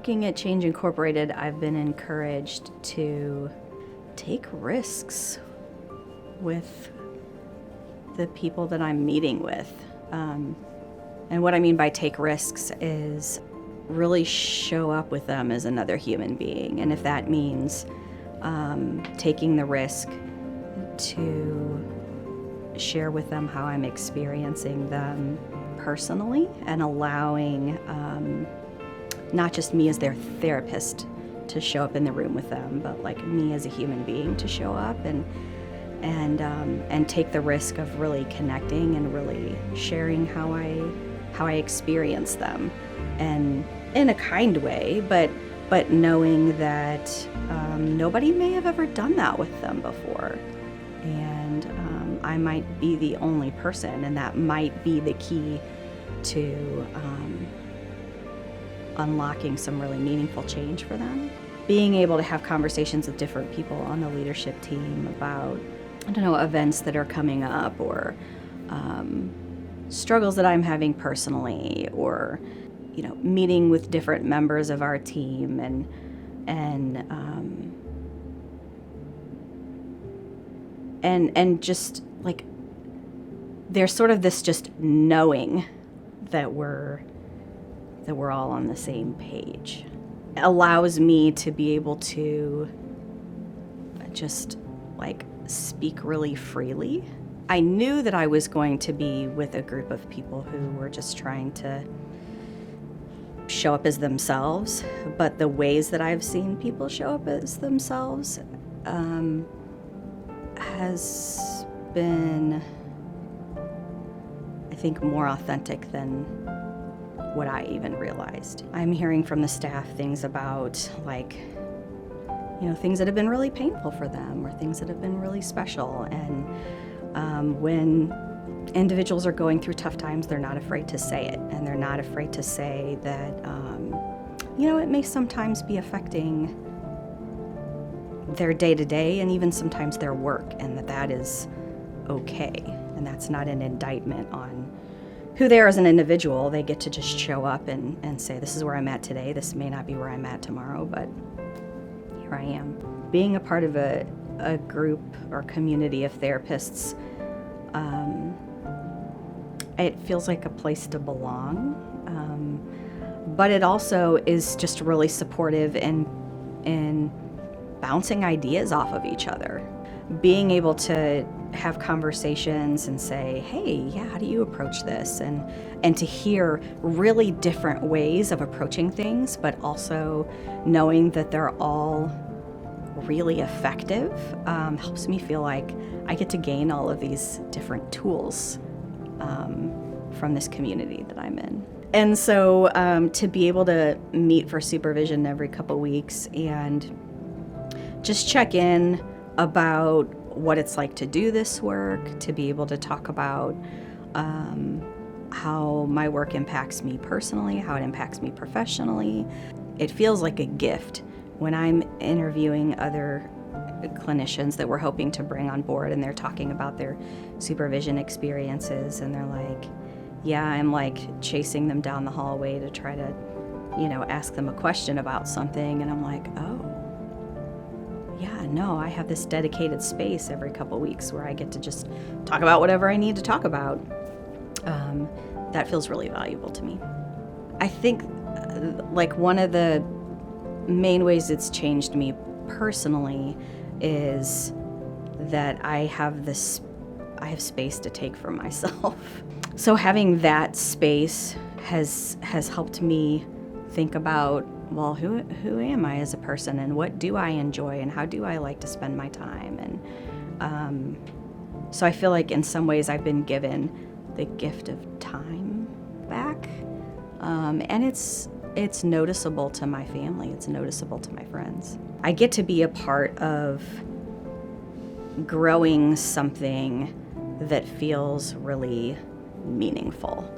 Working at Change Incorporated, I've been encouraged to take risks with the people that I'm meeting with. And what I mean by take risks is really show up with them as another human being. And if that means taking the risk to share with them how I'm experiencing them personally and allowing not just me as their therapist to show up in the room with them, but like me as a human being to show up and take the risk of really connecting and really sharing how I experience them, and in a kind way, but knowing that nobody may have ever done that with them before, and I might be the only person, and that might be the key to unlocking some really meaningful change for them. Being able to have conversations with different people on the leadership team about, I don't know, events that are coming up, or struggles that I'm having personally, or meeting with different members of our team, and just like there's sort of this just knowing that we're all on the same page. It allows me to be able to just like speak really freely. I knew that I was going to be with a group of people who were just trying to show up as themselves, but the ways that I've seen people show up as themselves has been, I think, more authentic than what I even realized. I'm hearing from the staff things about like, things that have been really painful for them, or things that have been really special. And when individuals are going through tough times, they're not afraid to say it, and they're not afraid to say that, it may sometimes be affecting their day-to-day and even sometimes their work, and that is okay. And that's not an indictment on who they are as an individual. They get to just show up and say, this is where I'm at today. This may not be where I'm at tomorrow, but here I am. Being a part of a group or community of therapists, it feels like a place to belong, but it also is just really supportive in bouncing ideas off of each other. Being able to have conversations and say, hey, yeah, how do you approach this? And to hear really different ways of approaching things, but also knowing that they're all really effective, helps me feel like I get to gain all of these different tools from this community that I'm in. And so to be able to meet for supervision every couple weeks and just check in about what it's like to do this work, to be able to talk about how my work impacts me personally, how it impacts me professionally. It feels like a gift when I'm interviewing other clinicians that we're hoping to bring on board, and they're talking about their supervision experiences, and they're like, yeah, I'm like chasing them down the hallway to try to, ask them a question about something, and I'm like, oh, yeah, no, I have this dedicated space every couple weeks where I get to just talk about whatever I need to talk about. That feels really valuable to me. I think like one of the main ways it's changed me personally is that I have space to take for myself. So having that space has helped me think about, well, who am I as a person, and what do I enjoy, and how do I like to spend my time? And so I feel like in some ways I've been given the gift of time back, and it's noticeable to my family, it's noticeable to my friends. I get to be a part of growing something that feels really meaningful.